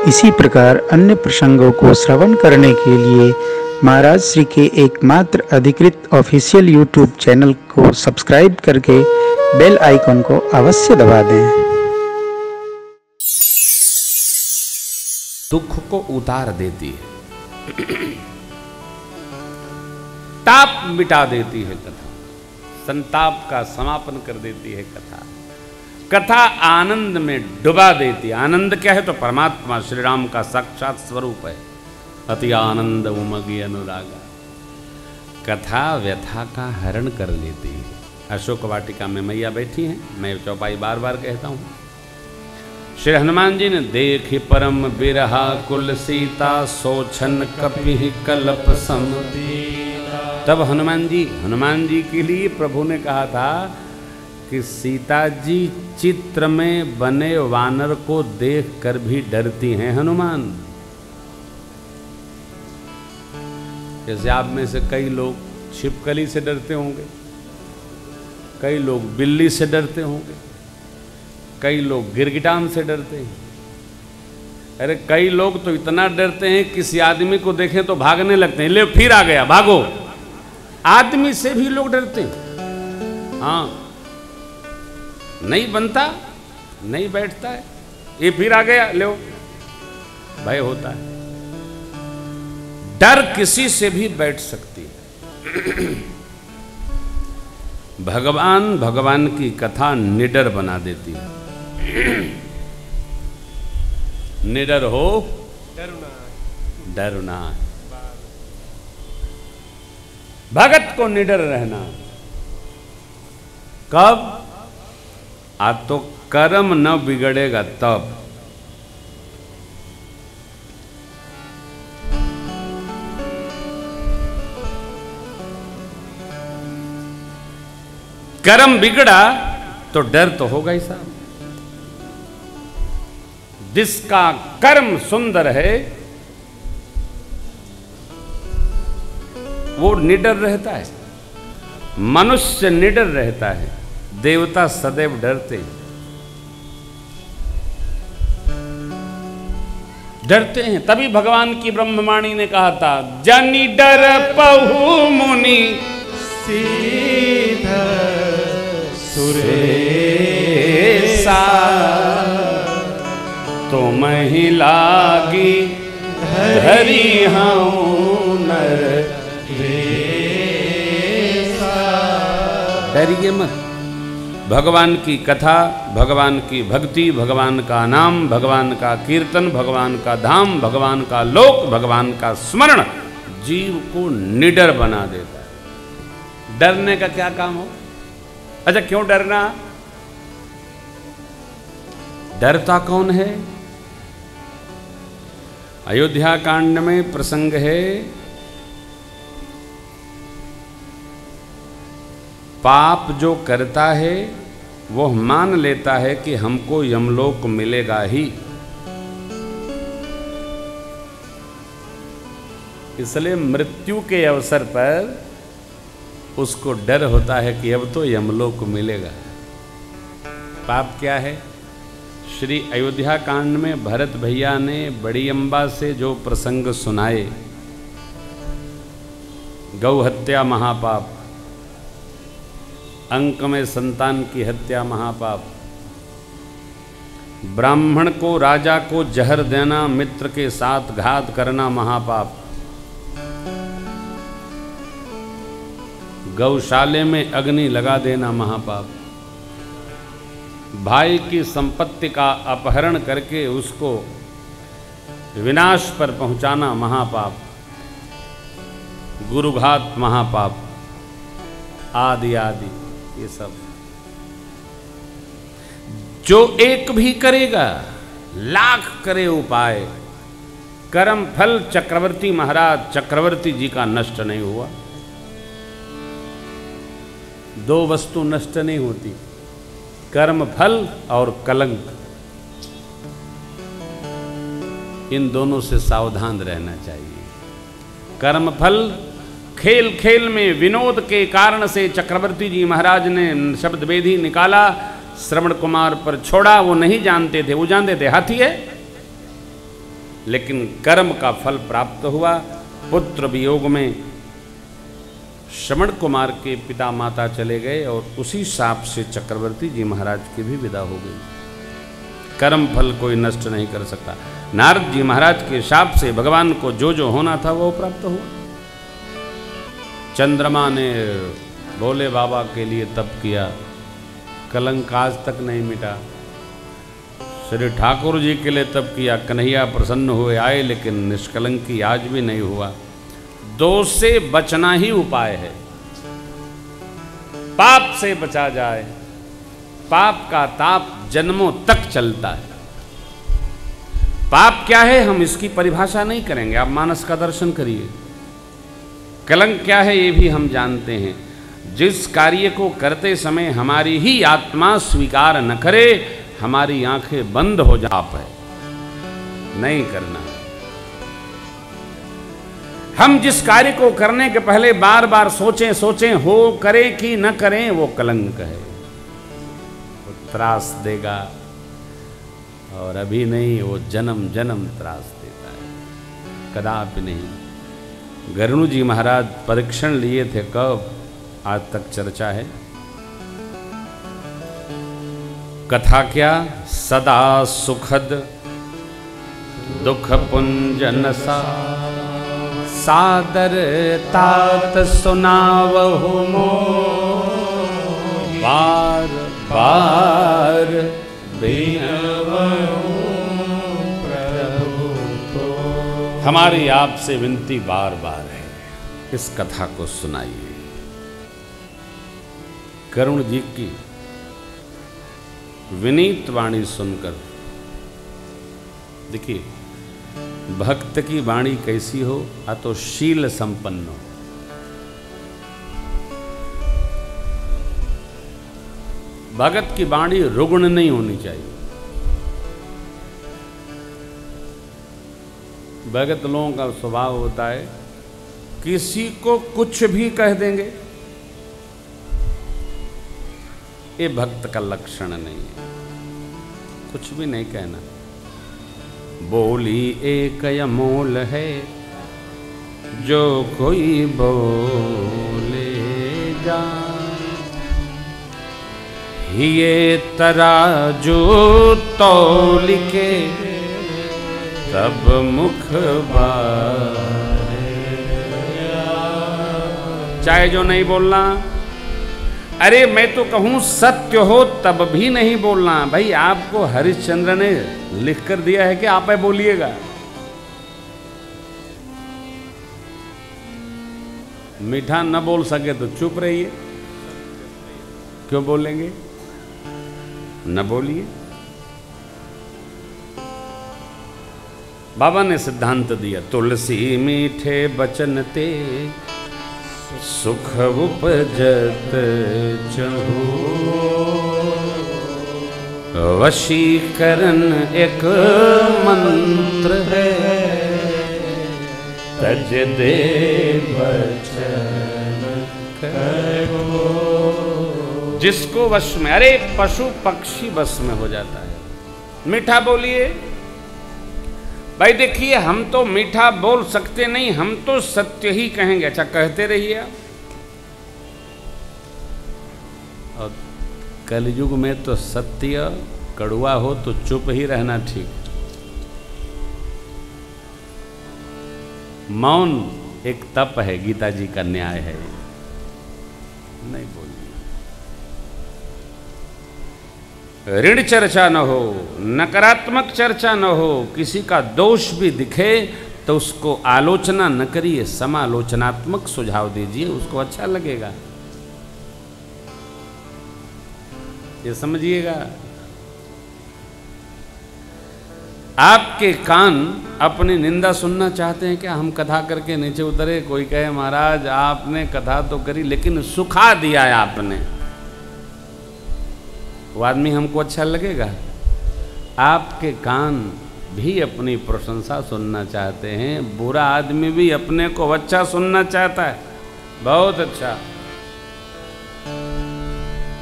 इसी प्रकार अन्य प्रसंगों को श्रवण करने के लिए महाराज श्री के एकमात्र अधिकृत ऑफिशियल यूट्यूब चैनल को सब्सक्राइब करके बेल आइकन को अवश्य दबा दें। दुख को उतार देती है, ताप मिटा देती है कथा, संताप का समापन कर देती है कथा, कथा आनंद में डुबा देती है। आनंद क्या है? तो परमात्मा श्री राम का साक्षात स्वरूप है। अति आनंद उमगी अनुरागा, कथा व्यथा का हरण कर लेती है। अशोक वाटिका में मैया बैठी हैं, मैं चौपाई बार बार कहता हूँ। श्री हनुमान जी ने देखी परम बिरहा कुल सीता, सोछन कपि कल्प सम। तब हनुमान जी के लिए प्रभु ने कहा था कि सीता जी चित्र में बने वानर को देख कर भी डरती हैं हनुमान। जैसे आप में से कई लोग छिपकली से डरते होंगे, कई लोग बिल्ली से डरते होंगे, कई लोग गिरगिटान से डरते हैं। अरे कई लोग तो इतना डरते हैं किसी आदमी को देखें तो भागने लगते हैं, ले फिर आ गया भागो। आदमी से भी लोग डरते हैं। हाँ, नहीं बनता, नहीं बैठता है, ये फिर आ गया, लो भय होता है। डर किसी से भी बैठ सकती है। भगवान की कथा निडर बना देती है। निडर हो डरना, भगत को निडर रहना। कब? आज तो कर्म न बिगड़ेगा तब। कर्म बिगड़ा तो डर तो होगा ही साहब। जिसका कर्म सुंदर है वो निडर रहता है। मनुष्य निडर रहता है, देवता सदैव डरते हैं। तभी भगवान की ब्रह्मवाणी ने कहा था, जनि डर पहु मुनि सीधा सुरेसा, तुम ही लागी धरी हूं नर रेसा। डरिए मत। भगवान की कथा, भगवान की भक्ति, भगवान का नाम, भगवान का कीर्तन, भगवान का धाम, भगवान का लोक, भगवान का स्मरण जीव को निडर बना देता है। डरने का क्या काम हो? अच्छा, क्यों डरना? डरता कौन है? अयोध्या कांड में प्रसंग है, पाप जो करता है वो मान लेता है कि हमको यमलोक मिलेगा ही, इसलिए मृत्यु के अवसर पर उसको डर होता है कि अब तो यमलोक मिलेगा। पाप क्या है? श्री अयोध्या कांड में भरत भैया ने बड़ी अम्बा से जो प्रसंग सुनाए, गौ हत्या महापाप, अंक में संतान की हत्या महापाप, ब्राह्मण को राजा को जहर देना, मित्र के साथ घात करना महापाप, गौशाले में अग्नि लगा देना महापाप, भाई की संपत्ति का अपहरण करके उसको विनाश पर पहुंचाना महापाप, गुरुघात महापाप, आदि आदि। ये सब जो एक भी करेगा, लाख करे उपाय, कर्म फल चक्रवर्ती महाराज चक्रवर्ती जी का नष्ट नहीं हुआ। दो वस्तु नष्ट नहीं होती, कर्म फल और कलंक। इन दोनों से सावधान रहना चाहिए। कर्म फल, खेल खेल में विनोद के कारण से चक्रवर्ती जी महाराज ने शब्द वेदी निकाला, श्रवण कुमार पर छोड़ा। वो नहीं जानते थे, वो जानते थे हाथी है, लेकिन कर्म का फल प्राप्त हुआ। पुत्र वियोग में श्रवण कुमार के पिता माता चले गए और उसी शाप से चक्रवर्ती जी महाराज की भी विदा हो गई। कर्म फल कोई नष्ट नहीं कर सकता। नारद जी महाराज के शाप से भगवान को जो जो होना था वो प्राप्त हुआ। चंद्रमा ने भोले बाबा के लिए तप किया, कलंक आज तक नहीं मिटा। श्री ठाकुर जी के लिए तप किया, कन्हैया प्रसन्न हुए आए, लेकिन निष्कलंकी आज भी नहीं हुआ। दोष से बचना ही उपाय है। पाप से बचा जाए। पाप का ताप जन्मों तक चलता है। पाप क्या है हम इसकी परिभाषा नहीं करेंगे, आप मानस का दर्शन करिए। कलंक क्या है ये भी हम जानते हैं। जिस कार्य को करते समय हमारी ही आत्मा स्वीकार न करे, हमारी आंखें बंद हो जा, पाप है, नहीं करना। हम जिस कार्य को करने के पहले बार बार सोचें हो करें कि न करें, वो कलंक है, वो त्रास देगा। और अभी नहीं, वो जन्म जन्म त्रास देता है, कदापि नहीं। गरुड़ जी महाराज परीक्षण लिए थे, कब? आज तक चर्चा है। कथा क्या? सदा सुखद दुख पुंजन सा, सादर तात सुनावहु मोर, बार बार बिनवहु प्रभु को। हमारी आपसे विनती बार बार है, इस कथा को सुनाइए। करुण जी की विनीत वाणी सुनकर देखिए, भक्त की वाणी कैसी हो? तो शील संपन्न हो। भगत की वाणी रुग्ण नहीं होनी चाहिए। भगत लोगों का स्वभाव होता है किसी को कुछ भी कह देंगे, ये भक्त का लक्षण नहीं है। कुछ भी नहीं कहना। बोली एक अमोल है, जो कोई बोले जा, ये तराजू तौल के तब मुख बारे। चाहे जो नहीं बोलना, अरे मैं तो कहूं सत्य हो तब भी नहीं बोलना। भाई आपको हरिश्चंद्र ने लिख कर दिया है कि आप बोलिएगा। मीठा न बोल सके तो चुप रहिए, क्यों बोलेंगे? न बोलिए। बाबा ने सिद्धांत दिया, तुलसी मीठे बचन ते सुख उपजत चहु, वशीकरण एक मंत्र है, तज दे बचन करो। जिसको वश में, अरे पशु पक्षी वश में हो जाता है। मीठा बोलिए। भाई देखिए, हम तो मीठा बोल सकते नहीं, हम तो सत्य ही कहेंगे। अच्छा, कहते रहिए आप। और कलयुग में तो सत्य कड़वा हो तो चुप ही रहना ठीक। मौन एक तप है, गीता जी का न्याय है। नहीं बोलिए। ऋण चर्चा न हो, नकारात्मक चर्चा न हो। किसी का दोष भी दिखे तो उसको आलोचना न करिए, समालोचनात्मक सुझाव दीजिए, उसको अच्छा लगेगा। ये समझिएगा। आपके कान अपनी निंदा सुनना चाहते हैं क्या? हम कथा करके नीचे उतरे, कोई कहे महाराज आपने कथा तो करी लेकिन सुखा दिया है आपने, वो आदमी हमको अच्छा लगेगा? आपके कान भी अपनी प्रशंसा सुनना चाहते हैं। बुरा आदमी भी अपने को अच्छा सुनना चाहता है। बहुत अच्छा।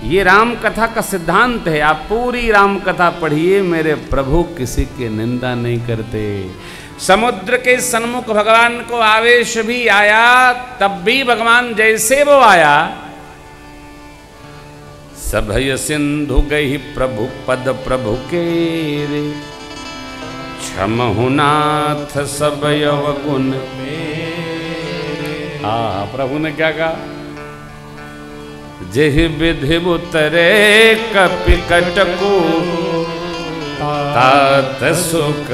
ये राम कथा का सिद्धांत है। आप पूरी राम कथा पढ़िए, मेरे प्रभु किसी की निंदा नहीं करते। समुद्र के सन्मुख भगवान को आवेश भी आया, तब भी भगवान जैसे वो आया, सभय सिंधु गई प्रभु पद प्रभु के रे, क्षमहु नाथ सब यवगुण मेरे। प्रभु ने क्या कहा? जेहि विधि उतरे कपि कटकु तात सुख।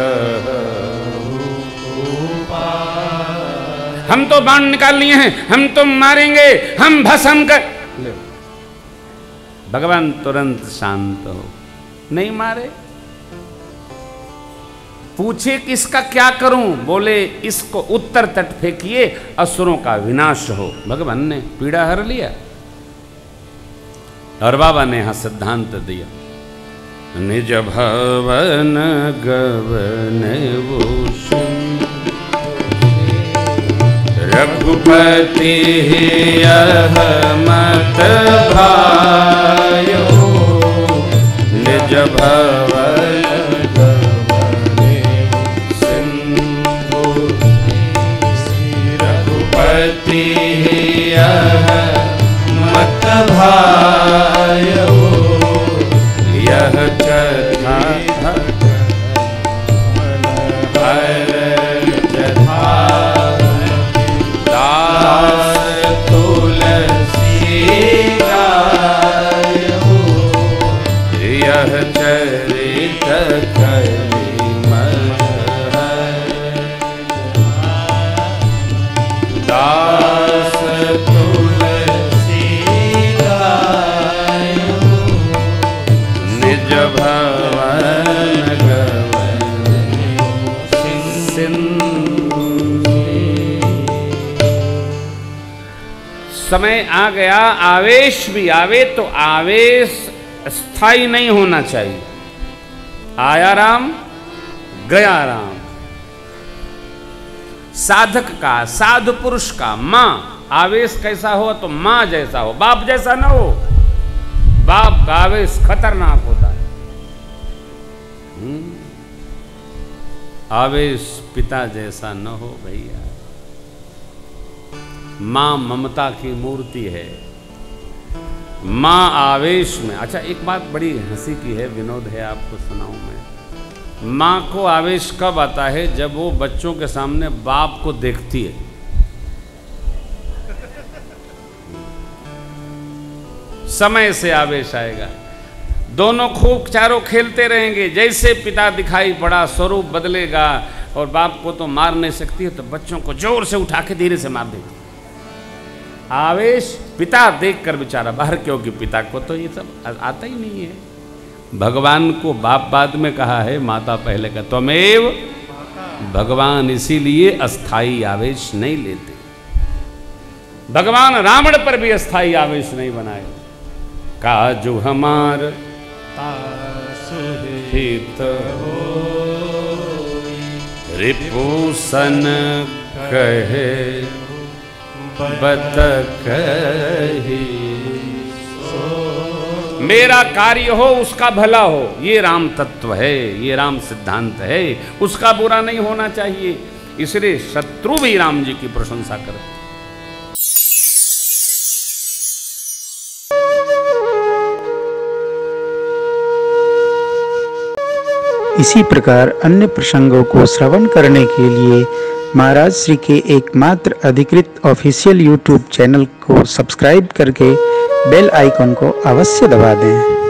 हम तो बाण निकाल लिए हैं, हम तो मारेंगे, हम भस्म कर। भगवान तुरंत शांत हो, नहीं मारे। पूछे कि इसका क्या करूं? बोले इसको उत्तर तट फेंकिए, असुरों का विनाश हो। भगवान ने पीड़ा हर लिया। और बाबा ने यहां सिद्धांत दिया, निज भवन गवन भूषण रघुपति यह मत भायो, निज भवन गवन सिंधु रघुपति यह मत भायो, यह कथा चरित दास तुलसी निज भवन गवन सिंधु। समय आ गया, आवेश भी आवे तो आवेश स्थायी नहीं होना चाहिए। आया राम गया राम। साधक का, साधु पुरुष का मां आवेश कैसा हो तो मां जैसा हो, बाप जैसा ना हो। बाप का आवेश खतरनाक होता है। आवेश पिता जैसा न हो भैया। मां ममता की मूर्ति है, मां आवेश में। अच्छा, एक बात बड़ी हंसी की है, विनोद है, आपको सुनाऊं मैं। मां को आवेश कब आता है? जब वो बच्चों के सामने बाप को देखती है। समय से आवेश आएगा। दोनों खूब चारों खेलते रहेंगे, जैसे पिता दिखाई पड़ा स्वरूप बदलेगा। और बाप को तो मार नहीं सकती है, तो बच्चों को जोर से उठा के धीरे से मार देती। आवेश पिता देखकर बेचारा बाहर, क्योंकि पिता को तो ये सब आता ही नहीं है। भगवान को बाप बाद में कहा है, माता पहले का। त्वमेव भगवान इसीलिए अस्थाई आवेश नहीं लेते। भगवान रावण पर भी अस्थाई आवेश नहीं बनाए। काजू हमार हित रिपुसन कहे बत कही। मेरा कार्य हो उसका भला हो, ये राम तत्व है, ये राम सिद्धांत है। उसका बुरा नहीं होना चाहिए। इसलिए शत्रु भी राम जी की प्रशंसा करते। इसी प्रकार अन्य प्रसंगों को श्रवण करने के लिए महाराज श्री के एकमात्र अधिकृत ऑफिशियल यूट्यूब चैनल को सब्सक्राइब करके बेल आइकन को अवश्य दबा दें।